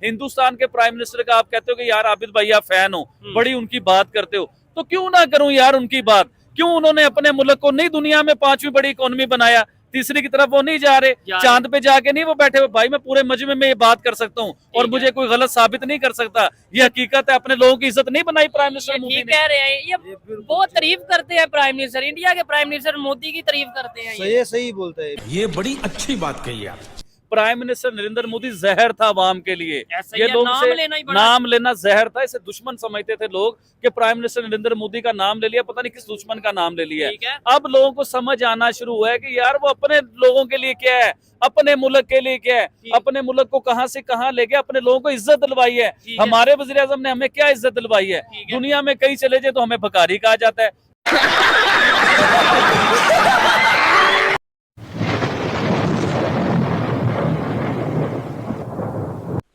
हिंदुस्तान के prime minister का आप कहते हो कि यार आबिद भाई आप फैन हो, बड़ी उनकी बात करते हो, तो क्यों ना करूं यार उनकी बात। क्यों उन्होंने अपने मुल्क को नहीं दुनिया में 5वीं बड़ी इकोनॉमी बनाया, तीसरी की तरफ वो नहीं जा रहे, चांद पे जाके नहीं वो बैठे हुए। भाई मैं पूरे मजमे में ये बात कर सकता हूँ और मुझे कोई गलत साबित नहीं कर सकता, ये हकीकत है। अपने लोगों की इज्जत नहीं बनाई प्राइम मिनिस्टर मोदी ने। कह रहे हैं ये बहुत तारीफ करते हैं प्राइम मिनिस्टर, इंडिया के प्राइम मिनिस्टर मोदी की तारीफ करते हैं। सही सही बोलता है, ये बड़ी अच्छी बात कही आप। प्राइम मिनिस्टर नरेंद्र मोदी जहर था आवाम के लिए। ये लोग नाम लेना जहर था, इसे दुश्मन समझते थे लोग कि प्राइम मिनिस्टर नरेंद्र मोदी का नाम ले लिया, पता नहीं किस दुश्मन का नाम ले लिया। अब लोगों को समझ आना शुरू हुआ है कि यार वो अपने लोगों के लिए क्या है, अपने मुल्क के लिए क्या है, अपने मुल्क को कहां से कहां ले गया, अपने लोगों को इज्जत दिलवाई है। हमारे वज़ीर आज़म ने हमें क्या इज्जत दिलवाई है। दुनिया में कहीं चले जाए तो हमें भिखारी कहा जाता है।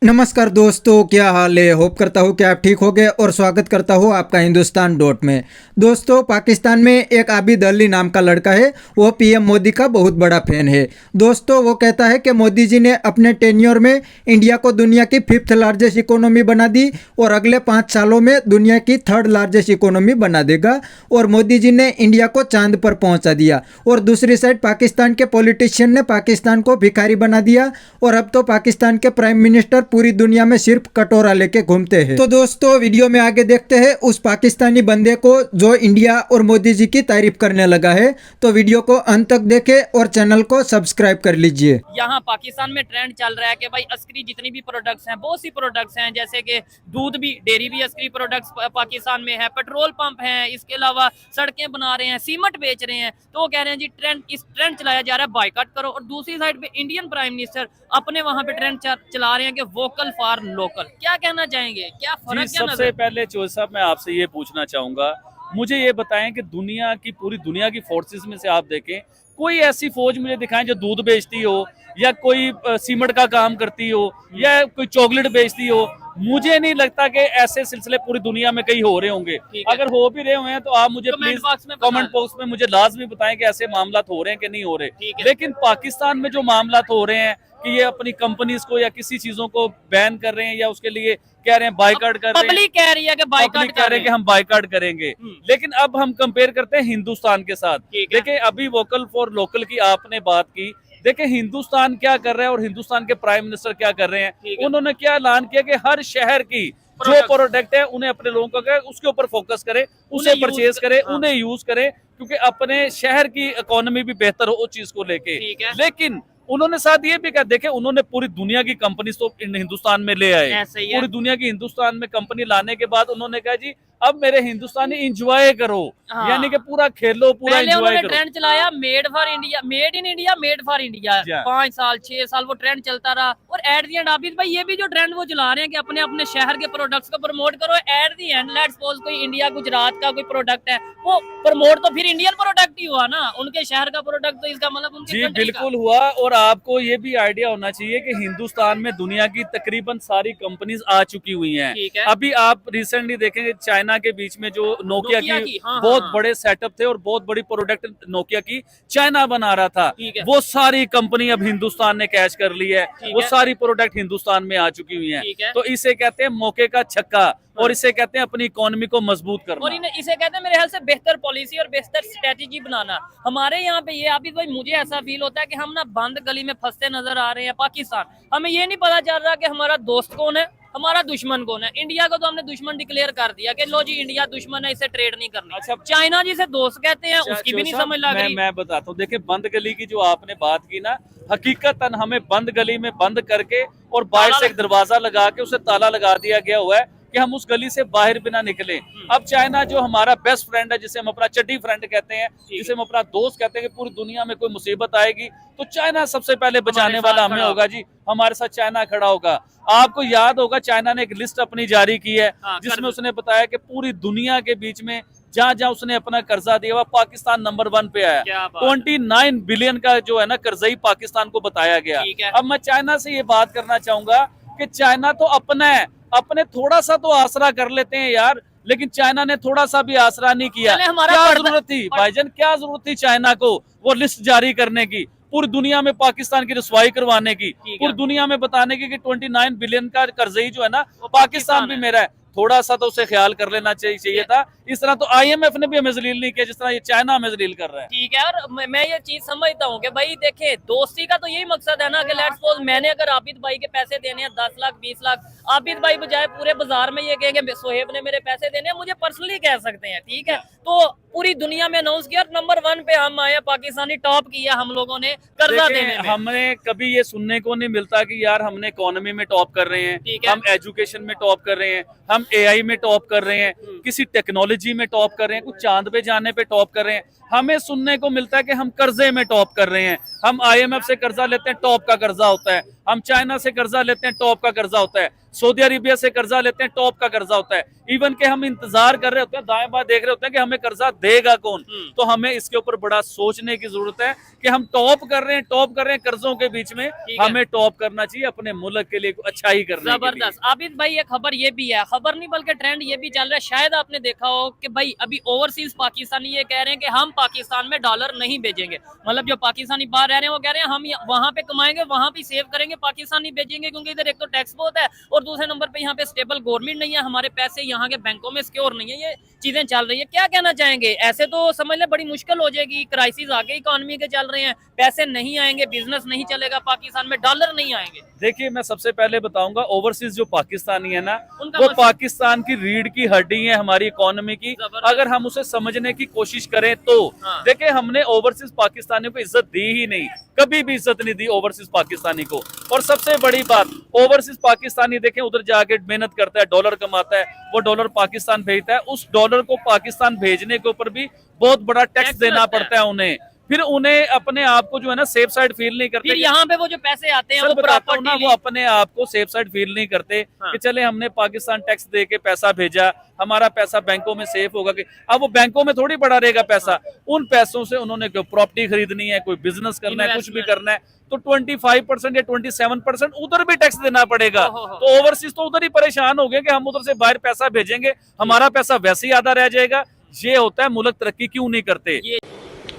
नमस्कार दोस्तों, क्या हाल है। होप करता हूँ कि आप ठीक हो गए और स्वागत करता हूँ आपका हिंदुस्तान डॉट में। दोस्तों, पाकिस्तान में एक आबिद अली नाम का लड़का है, वो पीएम मोदी का बहुत बड़ा फैन है। दोस्तों, वो कहता है कि मोदी जी ने अपने टेन्योर में इंडिया को दुनिया की 5th लार्जेस्ट इकोनॉमी बना दी और अगले 5 सालों में दुनिया की 3rd लार्जेस्ट इकोनॉमी बना देगा। और मोदी जी ने इंडिया को चांद पर पहुँचा दिया। और दूसरी साइड पाकिस्तान के पॉलिटिशियन ने पाकिस्तान को भिखारी बना दिया और अब तो पाकिस्तान के प्राइम मिनिस्टर पूरी दुनिया में सिर्फ कटोरा लेके घूमते हैं। तो दोस्तों, वीडियो में आगे देखते हैं उस पाकिस्तानी बंदे को जो इंडिया और मोदी जी की तारीफ करने लगा है। तो वीडियो को अंत तक देखें और चैनल को सब्सक्राइब कर लीजिए। यहाँ पाकिस्तान में ट्रेंड चल रहा है कि भाई अस्करी जितनी भी प्रोडक्ट्स हैं, बहुत सी प्रोडक्ट्स हैं, जैसे कि दूध भी, डेयरी भी अस्करी प्रोडक्ट्स पाकिस्तान में है, पेट्रोल पंप हैं, इसके अलावा सड़कें बना रहे हैं, सीमेंट बेच रहे हैं। तो वो कह रहे हैं जी ट्रेंड चलाया जा रहा है, बायकॉट करो। और दूसरी साइड पे इंडियन प्राइम मिनिस्टर अपने वहां पे ट्रेंड चला रहे हैं कि वोकल फॉर लोकल। क्या कहना चाहेंगे, क्या फर्क क्या सबसे पहले चौधरी साहब मैं आपसे ये पूछना चाहूंगा, मुझे ये बताएं कि दुनिया की, पूरी दुनिया की फोर्सेस में से आप देखें, कोई ऐसी फौज मुझे दिखाएं जो दूध बेचती हो या कोई सीमेंट का काम करती हो या कोई चॉकलेट बेचती हो। मुझे नहीं लगता कि ऐसे सिलसिले पूरी दुनिया में कहीं हो रहे होंगे। अगर हो भी रहे हुए हैं तो आप मुझे प्लीज कमेंट बॉक्स में मुझे लाजमी बताएं कि ऐसे मामला हो रहे हैं कि नहीं हो रहे। लेकिन पाकिस्तान में जो मामला हो रहे हैं कि ये अपनी कंपनीज को या किसी चीजों को बैन कर रहे हैं या उसके लिए कह रहे हैं बाइकआउट कर रहे हैं, पब्लिक कह रही है कि बाइकआउट कह रहे हैं कि हम बाइकआउट करेंगे। लेकिन अब हम कंपेयर करते हैं हिंदुस्तान के साथ। देखिए, अभी वोकल फॉर लोकल की आपने बात की, देखिए हिंदुस्तान क्या कर रहा है और हिंदुस्तान के प्राइम मिनिस्टर क्या कर रहे हैं। उन्होंने क्या ऐलान किया कि हर शहर की जो प्रोडक्ट है उन्हें अपने लोगों का उसके ऊपर फोकस करे, उसे परचेज करे, उन्हें यूज करे, क्योंकि अपने शहर की इकोनॉमी भी बेहतर हो उस चीज को लेके। लेकिन उन्होंने साथ ये भी कहा, देखे उन्होंने पूरी दुनिया की कंपनी तो हिंदुस्तान में ले आए, पूरी दुनिया की हिंदुस्तान में कंपनी लाने के बाद उन्होंने कहा जी अब मेरे हिंदुस्तानी इंजॉय करो, यानी कि पूरा खेलो, पूरा इंजॉय करो। ट्रेंड चलाया made for India, made in India, made for India. 5 साल 6 साल वो ट्रेंड चलता रहा। और एट दी एंड आबिद भाई ये भी जो ट्रेंड वो चला रहे हैं कि अपने अपने शहर के प्रोडक्ट्स को प्रमोट करो। At the and let's suppose कोई इंडिया गुजरात का कोई प्रोडक्ट है, वो प्रमोट तो फिर इंडियन प्रोडक्ट ही हुआ ना, उनके शहर का प्रोडक्ट, तो इसका मतलब उनके जी बिल्कुल हुआ। और आपको ये भी आइडिया होना चाहिए कि हिंदुस्तान में दुनिया की तकरीबन सारी कंपनीज आ चुकी हुई हैं। अभी आप रिसेंटली देखेंगे चाइना के बीच में जो नोकिया की बहुत बड़े सेटअप थे और बहुत बड़ी प्रोडक्ट नोकिया की चाइना बना रहा था, वो सारी कंपनी अब हिंदुस्तान ने कैच कर ली है, वो सारी प्रोडक्ट हिंदुस्तान में आ चुकी हुई हैं। तो इसे कहते हैं मौके का छक्का और इसे कहते हैं अपनी इकोनॉमी को मजबूत करना। और इसे कहते हैं मेरे ख्याल से बेहतर पॉलिसी और बेहतर स्ट्रेटेजी बनाना। हमारे यहाँ पे ये आबिद भाई मुझे ऐसा फील होता है कि हम ना बंद गली में फंसते नजर आ रहे हैं। पाकिस्तान, हमें ये नहीं पता चल रहा कि हमारा दोस्त कौन है, हमारा दुश्मन कौन है। इंडिया को तो हमने दुश्मन डिक्लेयर कर दिया कि लो जी इंडिया दुश्मन है, इसे ट्रेड नहीं करना। अच्छा, चाइना जिसे दोस्त कहते हैं उसकी भी नहीं समझ लग रही। मैं बताता हूँ, देखिए बंद गली की जो आपने बात की ना, हकीकतन हमें बंद गली में बंद करके और बाहर से एक दरवाजा लगा के उसे ताला लगा दिया गया हुआ है कि हम उस गली से बाहर भी ना निकले। अब चाइना जो हमारा बेस्ट फ्रेंड है, जिसे हम अपना चड्डी फ्रेंड कहते हैं, जिसे हम अपना दोस्त कहते हैं, कि पूरी दुनिया में कोई मुसीबत आएगी तो चाइना सबसे पहले बचाने वाला हमें होगा जी, हमारे साथ चाइना खड़ा होगा। आपको याद होगा चाइना ने एक लिस्ट अपनी जारी की है जिसमें उसने बताया कि पूरी दुनिया के बीच में जहां जहां उसने अपना कर्जा दिया हुआ, पाकिस्तान नंबर 1 पे आया। 29 बिलियन का जो है ना कर्जा ही पाकिस्तान को बताया गया। अब मैं चाइना से ये बात करना चाहूंगा कि चाइना तो अपना है, अपने थोड़ा सा तो आसरा कर लेते हैं यार, लेकिन चाइना ने थोड़ा सा भी आसरा नहीं किया। क्या जरूरत थी भाईजान, क्या जरूरत थी चाइना को वो लिस्ट जारी करने की। पूरी दुनिया में पाकिस्तान की रसवाई करवाने की, ठीक है। पूरी दुनिया में बताने की कि 29 बिलियन का कर्जई जो है ना वो पाकिस्तान भी है। मेरा है। थोड़ा सा तो उसे ख्याल कर लेना चाहिए था। इस तरह तो IMF ने भी हमें जलील नहीं किया जिस तरह ये चाइना हमें जलील कर रहा है। ठीक है। और मैं ये चीज समझता हूँ कि भाई देखे, दोस्ती का तो यही मकसद है ना कि लेट्स सपोज मैंने अगर आबिद भाई के पैसे देने हैं 10 लाख 20 लाख, आबिद भाई बजाय पूरे बाजार में ये कहेंगे सोहेब ने मेरे पैसे देने हैं, मुझे पर्सनली कह सकते हैं, ठीक है। तो पूरी दुनिया में अनाउंस किया, नंबर 1 पे हम आए, पाकिस्तानी टॉप किया हम लोगों ने कर्जा देने में। हमने कभी ये सुनने को नहीं मिलता कि यार हमने इकोनॉमी में टॉप कर रहे हैं, ठीक है। हम एजुकेशन में टॉप कर रहे हैं, हम AI में टॉप कर रहे हैं, किसी टेक्नोलॉजी में टॉप कर रहे हैं, कुछ चांद पे जाने पे टॉप कर रहे हैं। हमें सुनने को मिलता है कि हम कर्जे में टॉप कर रहे हैं, हम IMF से कर्जा लेते हैं, टॉप का कर्जा होता है, हम चाइना से कर्जा लेते हैं, टॉप का कर्जा होता है, सऊदी अरेबिया से कर्जा लेते हैं, टॉप का कर्जा होता है। इवन के हम इंतजार कर रहे होते हैं, दाएं बाएं देख रहे होते हैं कि हमें कर्जा देगा कौन। तो हमें इसके ऊपर बड़ा सोचने की जरूरत है कि हम टॉप कर रहे हैं कर्जों के बीच में। हमें टॉप करना चाहिए अपने मुल्क के लिए, अच्छा ही करने के लिए। जबरदस्त। आबिद भाई एक खबर ये भी है, खबर नहीं बल्कि ट्रेंड ये भी चल रहा है, शायद आपने देखा हो कि भाई अभी ओवरसीज पाकिस्तानी ये कह रहे हैं कि हम पाकिस्तान में डॉलर नहीं भेजेंगे। मतलब जो पाकिस्तानी बाहर रह रहे हैं वो कह रहे हैं हम वहां पे कमाएंगे, वहां पे सेव करेंगे, पाकिस्तान नहीं भेजेंगे, क्योंकि इधर एक तो टैक्स बहुत है और दूसरे नंबर पे यहाँ पे स्टेबल गवर्नमेंट नहीं है, हमारे पैसे यहाँ के बैंकों में सिक्योर नहीं है। ये चीजें चल रही है, क्या कहना चाहेंगे? ऐसे तो समझ ले बड़ी मुश्किल हो जाएगी, क्राइसिस आगे इकोनॉमी के चल रहे हैं, पैसे नहीं आएंगे, बिजनेस नहीं चलेगा, पाकिस्तान में डॉलर नहीं आएंगे। देखिए मैं सबसे पहले बताऊंगा, ओवरसीज जो पाकिस्तानी है ना, उनका वो मसला- पाकिस्तान की रीढ़ की हड्डी है हमारी इकोनॉमी की। जबरदस्त। अगर हम उसे समझने की कोशिश करें तो हाँ। देखिए हमने ओवरसीज पाकिस्तानियों को इज्जत दी ही नहीं, कभी भी इज्जत नहीं दी ओवरसीज पाकिस्तानी को। और सबसे बड़ी बात, ओवरसीज पाकिस्तानी देखें उधर जाके मेहनत करता है, डॉलर कमाता है, वो डॉलर पाकिस्तान भेजता है, उस डॉलर को पाकिस्तान भेजने के ऊपर भी बहुत बड़ा टैक्स देना लगता है। पड़ता है उन्हें। फिर उन्हें अपने आप को जो है ना सेफ साइड फील नहीं करते। फिर यहाँ पे वो जो पैसे आते हैं सर वो बताता हूं ना, प्रॉपर्टी वो अपने आप को सेफ साइड फील नहीं करते हाँ। कि चले हमने पाकिस्तान टैक्स दे के पैसा भेजा, हमारा पैसा बैंकों में सेफ होगा। कि अब वो बैंकों में थोड़ी पड़ा रहेगा पैसा, उन पैसों से उन्होंने कोई प्रॉपर्टी खरीदनी है, कोई बिजनेस करना है, कुछ भी करना है, तो 25% या 27% उधर भी टैक्स देना पड़ेगा। तो ओवरसीज तो उधर ही परेशान हो गए कि हम उधर से बाहर पैसा भेजेंगे, हमारा पैसा वैसे ही आधा रह जाएगा। ये होता है मुल्क तरक्की क्यों नहीं करते।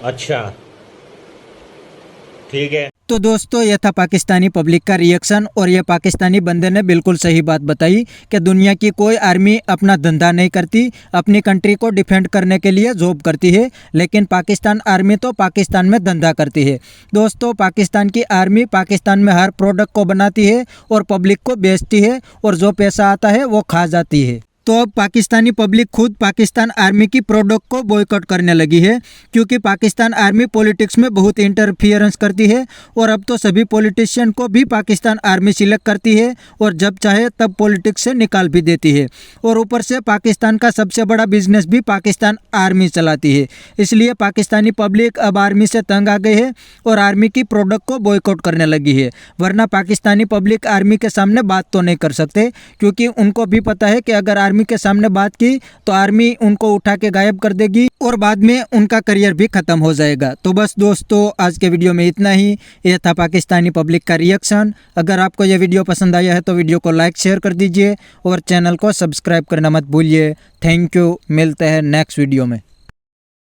अच्छा ठीक है। तो दोस्तों यह था पाकिस्तानी पब्लिक का रिएक्शन, और यह पाकिस्तानी बंदे ने बिल्कुल सही बात बताई कि दुनिया की कोई आर्मी अपना धंधा नहीं करती, अपनी कंट्री को डिफेंड करने के लिए जॉब करती है, लेकिन पाकिस्तान आर्मी तो पाकिस्तान में धंधा करती है। दोस्तों पाकिस्तान की आर्मी पाकिस्तान में हर प्रोडक्ट को बनाती है और पब्लिक को बेचती है, और जो पैसा आता है वो खा जाती है। तो अब पाकिस्तानी पब्लिक खुद पाकिस्तान आर्मी की प्रोडक्ट को बॉयकॉट करने लगी है, क्योंकि पाकिस्तान आर्मी पॉलिटिक्स में बहुत इंटरफियरेंस करती है, और अब तो सभी पॉलिटिशियन को भी पाकिस्तान आर्मी सिलेक्ट करती है और जब चाहे तब पॉलिटिक्स से निकाल भी देती है। और ऊपर से पाकिस्तान का सबसे बड़ा बिजनेस भी पाकिस्तान आर्मी चलाती है। इसलिए पाकिस्तानी पब्लिक अब आर्मी से तंग आ गई है और आर्मी की प्रोडक्ट को बॉयकॉट करने लगी है। वरना पाकिस्तानी पब्लिक आर्मी के सामने बात तो नहीं कर सकते, क्योंकि उनको भी पता है कि अगर आर्मी के सामने बात की तो आर्मी उनको उठा के गायब कर देगी और बाद में उनका करियर भी खत्म हो जाएगा। तो बस दोस्तों आज के वीडियो में इतना ही। यह था पाकिस्तानी पब्लिक का रिएक्शन। अगर आपको यह वीडियो पसंद आया है तो वीडियो को लाइक शेयर कर दीजिए और चैनल को सब्सक्राइब करना मत भूलिए। थैंक यू, मिलते हैं नेक्स्ट वीडियो में।